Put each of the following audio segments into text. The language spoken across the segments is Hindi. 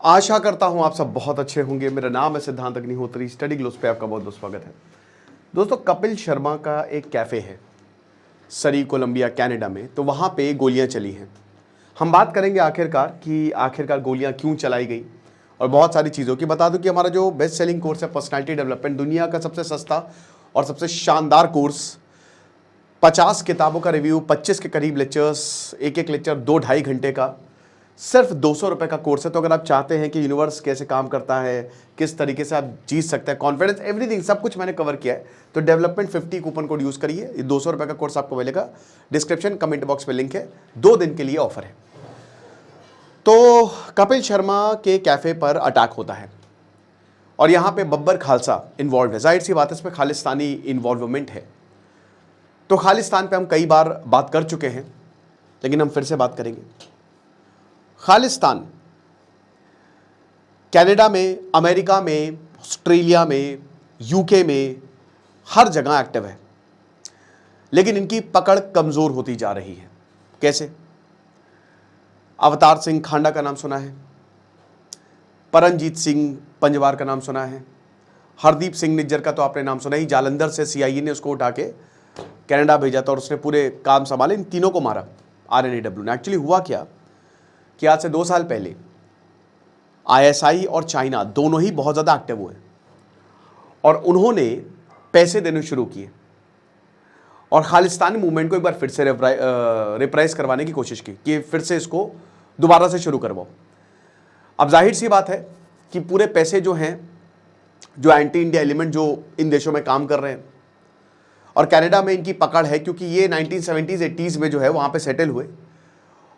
आशा करता हूं आप सब बहुत अच्छे होंगे। मेरा नाम है सिद्धांत अग्निहोत्री। स्टडी ग्लोस पे आपका बहुत बहुत स्वागत है। दोस्तों, कपिल शर्मा का एक कैफ़े है सरी कोलंबिया कनाडा में, तो वहाँ पे गोलियाँ चली हैं। हम बात करेंगे आखिरकार गोलियाँ क्यों चलाई गई और बहुत सारी चीज़ों की। बता दूं कि हमारा जो बेस्ट सेलिंग कोर्स है पर्सनालिटी डेवलपमेंट, दुनिया का सबसे सस्ता और सबसे शानदार कोर्स, 50 किताबों का रिव्यू, 25 के करीब लेक्चर्स, एक एक लेक्चर 2-2.5 घंटे का, सिर्फ 200 रुपये का कोर्स है। तो अगर आप चाहते हैं कि यूनिवर्स कैसे काम करता है, किस तरीके से आप जीत सकते हैं, कॉन्फिडेंस, एवरीथिंग, सब कुछ मैंने कवर किया है, तो डेवलपमेंट 50 कूपन कोड यूज़ करिए। ये 200 रुपये का कोर्स आपको मिलेगा। डिस्क्रिप्शन कमेंट बॉक्स में लिंक है। 2 दिन के लिए ऑफर है। तो कपिल शर्मा के कैफ़े पर अटैक होता है और यहाँ पे बब्बर खालसा इन्वॉल्व है। जाहिर सी बात है, इसमें खालिस्तानी इन्वॉल्वमेंट है। तो खालिस्तान पे हम कई बार बात कर चुके हैं, लेकिन हम फिर से बात करेंगे। खालिस्तान कनाडा में, अमेरिका में, ऑस्ट्रेलिया में, यूके में, हर जगह एक्टिव है, लेकिन इनकी पकड़ कमज़ोर होती जा रही है। कैसे? अवतार सिंह खांडा का नाम सुना है, परमजीत सिंह पंजवार का नाम सुना है, हरदीप सिंह निज्जर का तो आपने नाम सुना ही। जालंधर से सीआईए ने उसको उठा के कनाडा भेजा था और उसने पूरे काम संभाले। इन तीनों को मारा आरएनएडब्ल्यू ने। एक्चुअली हुआ क्या कि आज से 2 साल पहले आईएसआई और चाइना दोनों ही बहुत ज़्यादा एक्टिव हुए और उन्होंने पैसे देने शुरू किए और खालिस्तानी मूवमेंट को एक बार फिर से रिप्राइज करवाने की कोशिश की कि फिर से इसको दोबारा से शुरू करवाओ। अब जाहिर सी बात है कि पूरे पैसे जो हैं, जो एंटी इंडिया एलिमेंट जो इन देशों में काम कर रहे हैं, और कनाडा में इनकी पकड़ है क्योंकि ये 1970s 80s में जो है वहाँ पे सेटल हुए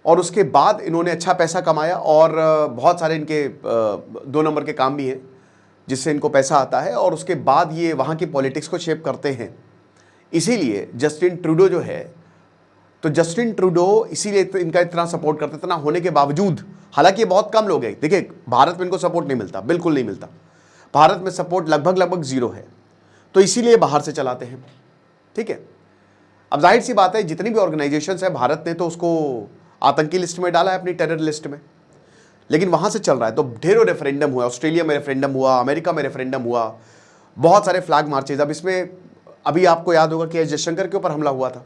और उसके बाद इन्होंने अच्छा पैसा कमाया और बहुत सारे इनके 2 नंबर के काम भी हैं जिससे इनको पैसा आता है, और उसके बाद ये वहाँ की पॉलिटिक्स को शेप करते हैं। इसीलिए जस्टिन ट्रूडो जो है, तो जस्टिन ट्रूडो इसीलिए इनका इतना सपोर्ट करते, इतना होने के बावजूद, हालांकि ये बहुत कम लोग हैं। देखिए, भारत में इनको सपोर्ट नहीं मिलता, बिल्कुल नहीं मिलता। भारत में सपोर्ट लगभग 0 है, तो इसीलिए बाहर से चलाते हैं। ठीक है। अब जाहिर सी बात है, जितनी भी ऑर्गेनाइजेशंस है, भारत ने तो उसको आतंकी लिस्ट में डाला है, अपनी टेरर लिस्ट में, लेकिन वहां से चल रहा है। तो ढेरों रेफरेंडम हुआ, ऑस्ट्रेलिया में रेफरेंडम हुआ, अमेरिका में रेफरेंडम हुआ, बहुत सारे फ्लैग मार्चेज। अब इसमें अभी आपको याद होगा कि जयशंकर के ऊपर हमला हुआ था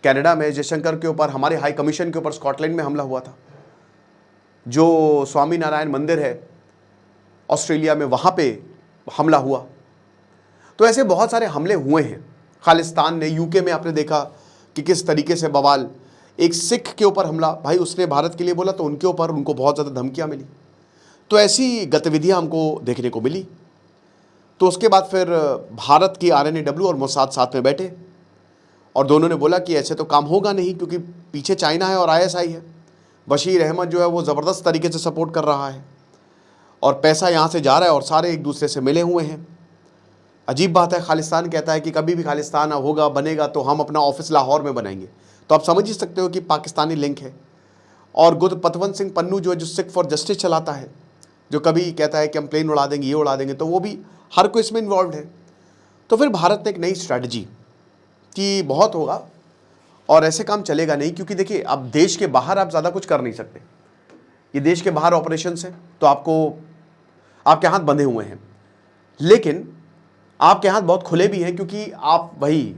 कनाडा में, जयशंकर के ऊपर, हमारे हाई कमीशन के ऊपर स्कॉटलैंड में हमला हुआ था, जो स्वामी नारायण मंदिर है ऑस्ट्रेलिया में, वहां पे हमला हुआ। तो ऐसे बहुत सारे हमले हुए हैं खालिस्तान ने। यूके में आपने देखा कि किस तरीके से बवाल, एक सिख के ऊपर हमला, भाई उसने भारत के लिए बोला तो उनके ऊपर उनको बहुत ज़्यादा धमकियां मिली। तो ऐसी गतिविधियां हमको देखने को मिली। तो उसके बाद फिर भारत की आरएनएडब्ल्यू और मोसाद साथ में बैठे और दोनों ने बोला कि ऐसे तो काम होगा नहीं, क्योंकि पीछे चाइना है और आईएसआई है। बशीर अहमद जो है वो ज़बरदस्त तरीके से सपोर्ट कर रहा है और पैसा यहाँ से जा रहा है और सारे एक दूसरे से मिले हुए हैं। अजीब बात है, खालिस्तान कहता है कि कभी भी खालिस्तान होगा, बनेगा तो हम अपना ऑफिस लाहौर में बनाएंगे। तो आप समझ ही सकते हो कि पाकिस्तानी लिंक है। और गुरपतवंत सिंह पन्नू जो है, जो सिख फॉर जस्टिस चलाता है, जो कभी कहता है कि हम प्लेन उड़ा देंगे, ये उड़ा देंगे, तो वो भी हर कोई इसमें इन्वॉल्व है। तो फिर भारत ने एक नई स्ट्रैटेजी कि बहुत होगा और ऐसे काम चलेगा नहीं, क्योंकि देखिए, अब देश के बाहर आप ज़्यादा कुछ कर नहीं सकते। ये देश के बाहर ऑपरेशंस हैं, तो आपके हाथ बंधे हुए हैं, लेकिन आपके हाथ बहुत खुले भी हैं, क्योंकि आप वही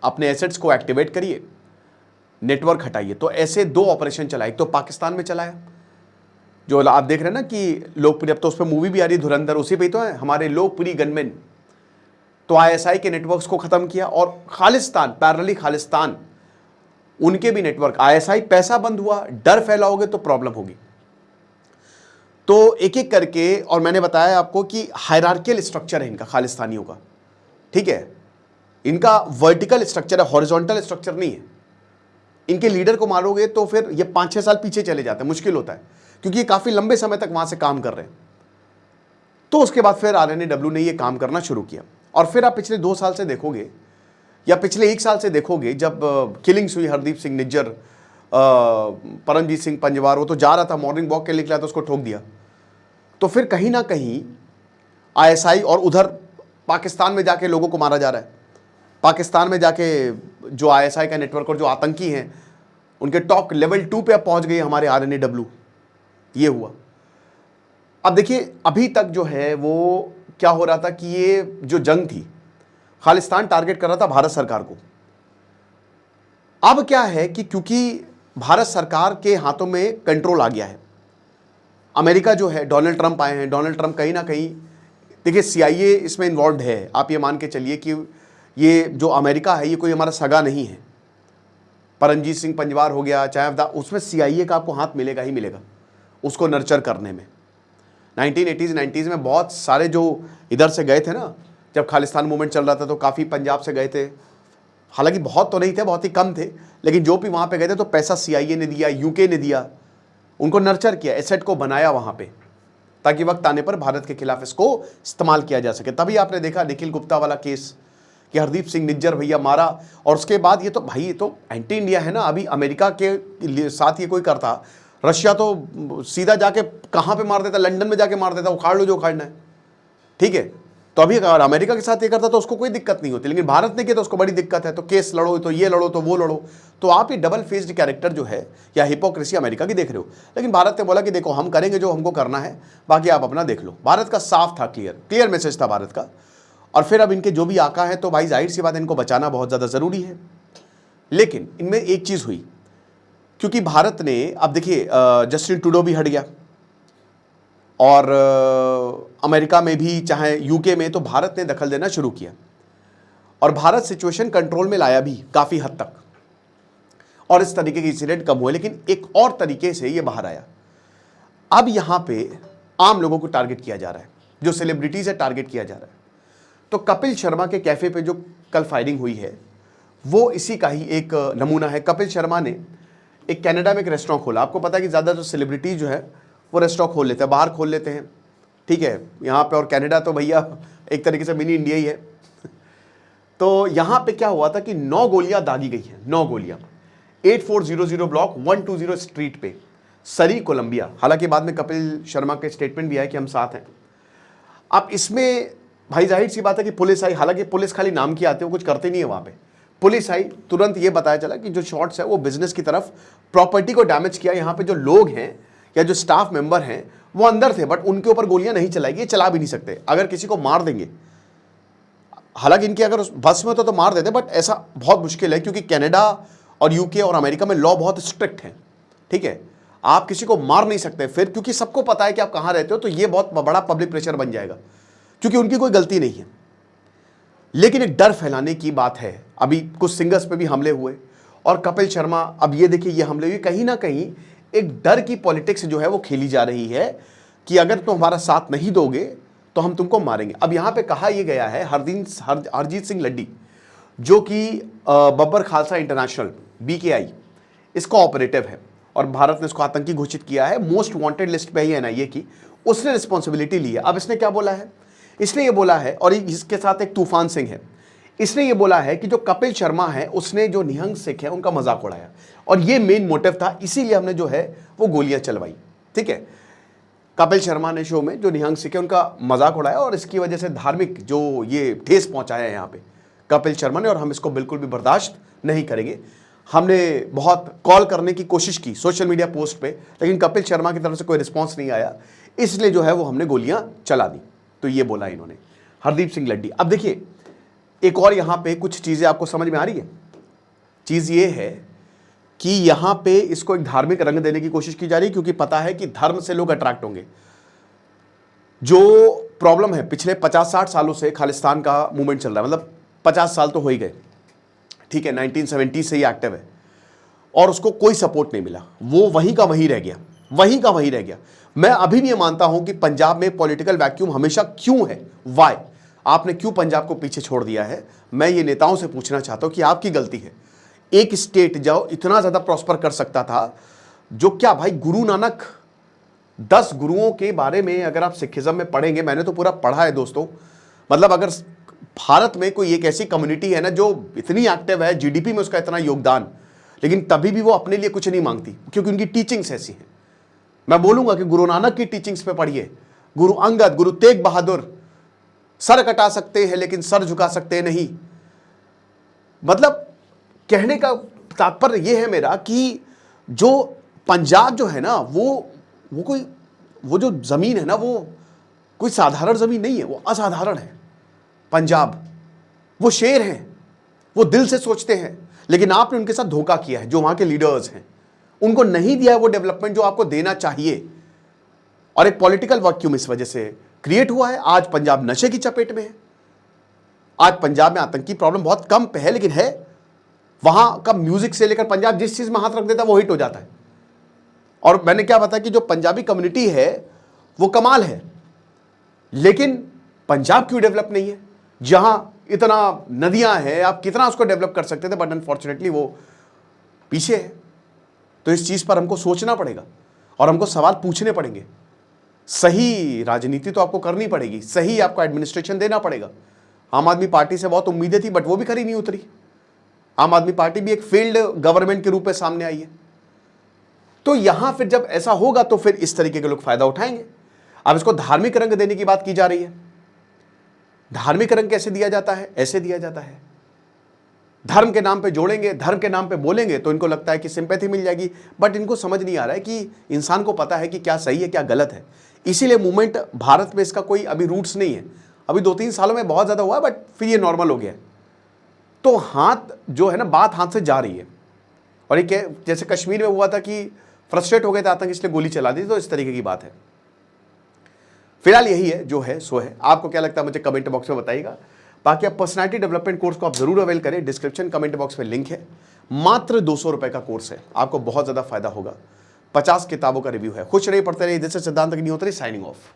अपने एसेट्स को एक्टिवेट करिए, नेटवर्क हटाइए। तो ऐसे 2 ऑपरेशन चलाए। एक तो पाकिस्तान में चलाया, जो आप देख रहे हैं ना कि लोकप्रिय, अब तो उस पर मूवी भी आ रही है धुरंधर, उसी पे तो है हमारे लोकप्रिय गनमैन। तो आईएसआई के नेटवर्क्स को खत्म किया और खालिस्तान, पैरेलली खालिस्तान, उनके भी नेटवर्क, आईएसआई, पैसा बंद हुआ, डर फैलाओगे तो प्रॉब्लम होगी। तो एक एक करके, और मैंने बताया आपको कि हायरार्कियल स्ट्रक्चर है इनका, खालिस्तानियों का। ठीक है, इनका वर्टिकल स्ट्रक्चर है, हॉरिजॉन्टल स्ट्रक्चर नहीं है। इनके लीडर को मारोगे तो फिर ये 5-6 साल पीछे चले जाते हैं, मुश्किल होता है, क्योंकि ये काफी लंबे समय तक वहां से काम कर रहे हैं। तो उसके बाद फिर आरएनएडब्ल्यू ने ये काम करना शुरू किया। और फिर आप पिछले 2 साल से देखोगे या पिछले 1 साल से देखोगे, जब किलिंग्स हुई, हरदीप सिंह निज्जर, परमजीत सिंह पंजवार, वो तो जा रहा था मॉर्निंग वॉक के लिए निकला, तो उसको ठोक दिया। तो फिर कहीं ना कहीं आईएसआई, और उधर पाकिस्तान में जाके लोगों को मारा जा रहा है। पाकिस्तान में जाके जो आईएसआई का नेटवर्क और जो आतंकी हैं, उनके टॉप लेवल 2 पे अब पहुंच गई हमारे आरएनएडब्ल्यू। ये हुआ। अब देखिए अभी तक जो है वो क्या हो रहा था कि ये जो जंग थी, खालिस्तान टारगेट कर रहा था भारत सरकार को। अब क्या है कि क्योंकि भारत सरकार के हाथों में कंट्रोल आ गया है, अमेरिका जो है, डोनाल्ड ट्रंप आए हैं, डोनाल्ड ट्रंप कहीं ना कहीं, देखिए सीआईए इसमें इन्वॉल्व है। आप ये मान के चलिए कि ये जो अमेरिका है ये कोई हमारा सगा नहीं है। परमजीत सिंह पंजवार हो गया, चाहे उसमें सीआईए का आपको हाथ मिलेगा ही मिलेगा उसको नर्चर करने में। 1980s 90s में बहुत सारे जो इधर से गए थे ना, जब खालिस्तान मूवमेंट चल रहा था तो काफ़ी पंजाब से गए थे, हालांकि बहुत तो नहीं थे, बहुत ही कम थे, लेकिन जो भी वहाँ पे गए थे तो पैसा सीआईए ने दिया, यूके ने दिया, उनको नर्चर किया, एसेट को बनाया वहाँ पे, ताकि वक्त आने पर भारत के खिलाफ इसको इस्तेमाल किया जा सके। तभी आपने देखा निखिल गुप्ता वाला केस कि हरदीप सिंह निज्जर भैया मारा, और उसके बाद ये तो भाई ये तो एंटी इंडिया है ना। अभी अमेरिका के साथ ये कोई करता, रशिया तो सीधा जाके कहाँ पे मार देता, लंदन में जाके मार देता, उखाड़ लो जो उखाड़ना है, ठीक है। तो अभी अगर अमेरिका के साथ ये करता तो उसको कोई दिक्कत नहीं होती, लेकिन भारत ने किया तो उसको बड़ी दिक्कत है। तो केस लड़ो, तो ये लड़ो, तो वो लड़ो। तो आप ये डबल फेस्ड कैरेक्टर जो है या हिपोक्रेसी अमेरिका की देख रहे हो। लेकिन भारत ने बोला कि देखो हम करेंगे जो हमको करना है, बाकी आप अपना देख लो। भारत का साफ था, क्लियर मैसेज था भारत का। और फिर अब इनके जो भी आका है तो भाई जाहिर सी बात है इनको बचाना बहुत ज़्यादा ज़रूरी है। लेकिन इनमें एक चीज़ हुई, क्योंकि भारत ने, अब देखिए जस्टिन ट्रूडो भी हट गया, और अमेरिका में भी चाहे यूके में, तो भारत ने दखल देना शुरू किया और भारत सिचुएशन कंट्रोल में लाया भी काफ़ी हद तक, और इस तरीके के इंसिडेंट कम हुए। लेकिन एक और तरीके से ये बाहर आया। अब यहाँ पे आम लोगों को टारगेट किया जा रहा है, जो सेलिब्रिटीज़ है टारगेट किया जा रहा है। तो कपिल शर्मा के कैफ़े पे जो कल फायरिंग हुई है वो इसी का ही एक नमूना है। कपिल शर्मा ने एक कनाडा में एक रेस्टोरेंट खोला। आपको पता है कि ज़्यादातर सेलिब्रिटीज़ जो है वो रेस्टोरेंट खोल लेते हैं, बाहर खोल लेते हैं, ठीक है, यहाँ पे। और कनाडा तो भैया एक तरीके से मिनी इंडिया ही है। तो यहाँ पे क्या हुआ था कि 9 गोलियां दागी गई हैं, 9 गोलियां 8400 ब्लॉक 120 स्ट्रीट पे, सरी कोलंबिया। हालांकि बाद में कपिल शर्मा के स्टेटमेंट भी आया कि हम साथ हैं। अब इसमें भाई जाहिर सी बात है कि पुलिस आई, हालांकि पुलिस खाली नाम की आती है, वो कुछ करते नहीं है वहाँ पे। पुलिस आई, तुरंत ये बताया चला कि जो शॉट्स है वो बिजनेस की तरफ, प्रॉपर्टी को डैमेज किया। यहाँ पे जो लोग हैं या जो स्टाफ मेंबर हैं वो अंदर थे, बट उनके ऊपर गोलियां नहीं चलाएगी, ये चला भी नहीं सकते। अगर किसी को मार देंगे, हालांकि इनके अगर बस में तो मार देते, बट ऐसा बहुत मुश्किल है, क्योंकि कनाडा और यूके और अमेरिका में लॉ बहुत स्ट्रिक्ट है, ठीक है। आप किसी को मार नहीं सकते फिर, क्योंकि सबको पता है कि आप कहाँ रहते हो, तो ये बहुत बड़ा पब्लिक प्रेशर बन जाएगा, क्योंकि उनकी कोई गलती नहीं है। लेकिन एक डर फैलाने की बात है। अभी कुछ सिंगर्स पे भी हमले हुए, और कपिल शर्मा, अब ये देखिए ये हमले हुए, कहीं ना कहीं एक डर की पॉलिटिक्स जो है वो खेली जा रही है कि अगर तुम हमारा साथ नहीं दोगे तो हम तुमको मारेंगे। अब यहाँ पे कहा यह गया है, हरजीत सिंह लड्डी, जो कि बब्बर खालसा इंटरनेशनल BKI इसका ऑपरेटिव है, और भारत ने इसको आतंकी घोषित किया है, मोस्ट वांटेड लिस्ट पे ही NIA की, उसने रिस्पॉन्सिबिलिटी ली है। अब इसने क्या बोला है, इसने ये बोला है, और इसके साथ एक तूफान सिंह है, इसने ये बोला है कि जो कपिल शर्मा है उसने जो निहंग सिख है उनका मजाक उड़ाया, और ये मेन मोटिव था, इसीलिए हमने जो है वो गोलियां चलवाई, ठीक है। कपिल शर्मा ने शो में जो निहंग सिख है उनका मजाक उड़ाया, और इसकी वजह से धार्मिक जो ये ठेस पहुंचाया है यहाँ पे कपिल शर्मा ने, और हम इसको बिल्कुल भी बर्दाश्त नहीं करेंगे। हमने बहुत कॉल करने की कोशिश की सोशल मीडिया पोस्ट पे, लेकिन कपिल शर्मा की तरफ से कोई रिस्पॉन्स नहीं आया, इसलिए जो है वो हमने गोलियां चला दी। तो ये बोला इन्होंने, हरदीप सिंह लड्डी। अब देखिए एक और यहाँ पे कुछ चीज़ें आपको समझ में आ रही है। चीज़ ये है कि यहाँ पे इसको एक धार्मिक रंग देने की कोशिश की जा रही है, क्योंकि पता है कि धर्म से लोग अट्रैक्ट होंगे। जो प्रॉब्लम है, पिछले 50-60 सालों से खालिस्तान का मूवमेंट चल रहा है, मतलब 50 साल तो हो ही गए, ठीक है, 1970 से ही एक्टिव है, और उसको कोई सपोर्ट नहीं मिला, वो वहीं का वहीं रह गया, वहीं का वहीं रह गया। मैं अभी भी ये मानता हूं कि पंजाब में पॉलिटिकल वैक्यूम हमेशा क्यों है, वाई, आपने क्यों पंजाब को पीछे छोड़ दिया है। मैं ये नेताओं से पूछना चाहता हूं कि आपकी गलती है। एक स्टेट जो इतना ज़्यादा प्रॉस्पर कर सकता था, जो क्या भाई, गुरु नानक, 10 गुरुओं के बारे में अगर आप सिखिज्म में पढ़ेंगे, मैंने तो पूरा पढ़ा है दोस्तों, मतलब अगर भारत में कोई एक ऐसी कम्युनिटी है ना जो इतनी एक्टिव है, GDP में उसका इतना योगदान, लेकिन तभी भी वो अपने लिए कुछ नहीं मांगती, क्योंकि उनकी टीचिंग्स ऐसी हैं। मैं बोलूंगा कि गुरु नानक की टीचिंग्स पे पढ़िए, गुरु अंगद, गुरु तेग बहादुर, सर कटा सकते हैं लेकिन सर झुका सकते नहीं। मतलब कहने का तात्पर्य यह है मेरा कि जो पंजाब जो है ना, वो वो जो ज़मीन है ना, वो कोई साधारण ज़मीन नहीं है, वो असाधारण है। पंजाब, वो शेर हैं, वो दिल से सोचते हैं, लेकिन आपने उनके साथ धोखा किया है। जो वहाँ के लीडर्स हैं, उनको नहीं दिया है वो डेवलपमेंट जो आपको देना चाहिए, और एक पॉलिटिकल वैक्यूम इस वजह से क्रिएट हुआ है। आज पंजाब नशे की चपेट में है। आज पंजाब में आतंकी प्रॉब्लम बहुत कम पे है, लेकिन है। वहां का म्यूजिक से लेकर पंजाब जिस चीज में हाथ रख देता है वो हिट हो जाता है। और मैंने क्या बताया कि जो पंजाबी कम्युनिटी है वो कमाल है, लेकिन पंजाब क्यों डेवलप नहीं है? जहां इतना नदियां हैं, आप कितना उसको डेवलप कर सकते थे, बट अनफॉर्चुनेटली वो पीछे है। तो इस चीज पर हमको सोचना पड़ेगा और हमको सवाल पूछने पड़ेंगे। सही राजनीति तो आपको करनी पड़ेगी, सही आपको एडमिनिस्ट्रेशन देना पड़ेगा। आम आदमी पार्टी से बहुत उम्मीदें थी, बट वो भी खरी नहीं उतरी। आम आदमी पार्टी भी एक फेल्ड गवर्नमेंट के रूप में सामने आई है। तो यहां फिर जब ऐसा होगा तो फिर इस तरीके के लोग फायदा उठाएंगे। अब इसको धार्मिक रंग देने की बात की जा रही है। धार्मिक रंग कैसे दिया जाता है? ऐसे दिया जाता है, धर्म के नाम पे जोड़ेंगे, धर्म के नाम पे बोलेंगे तो इनको लगता है कि सिंपैथी मिल जाएगी, बट इनको समझ नहीं आ रहा है कि इंसान को पता है कि क्या सही है क्या गलत है। इसीलिए मूवमेंट भारत में इसका कोई अभी रूट्स नहीं है। अभी 2-3 सालों में बहुत ज़्यादा हुआ है, बट फिर ये नॉर्मल हो गया है। तो हाथ जो है ना, बात हाथ से जा रही है। और ये जैसे कश्मीर में हुआ था कि फ्रस्ट्रेट हो गए थे आतंक, इसलिए गोली चला दी, तो इस तरीके की बात है। फिलहाल यही है, जो है सो है। आपको क्या लगता है मुझे कमेंट बॉक्स में बताइएगा। बाकी आप पर्सनालिटी डेवलपमेंट कोर्स को आप जरूर अवेल करें। डिस्क्रिप्शन कमेंट बॉक्स में लिंक है। मात्र 200 रुपए का कोर्स है, आपको बहुत ज़्यादा फायदा होगा। 50 किताबों का रिव्यू है। खुश रहिए, पढ़ते रहिए। जैसे सिद्धांत की नहीं होता रही। Signing off.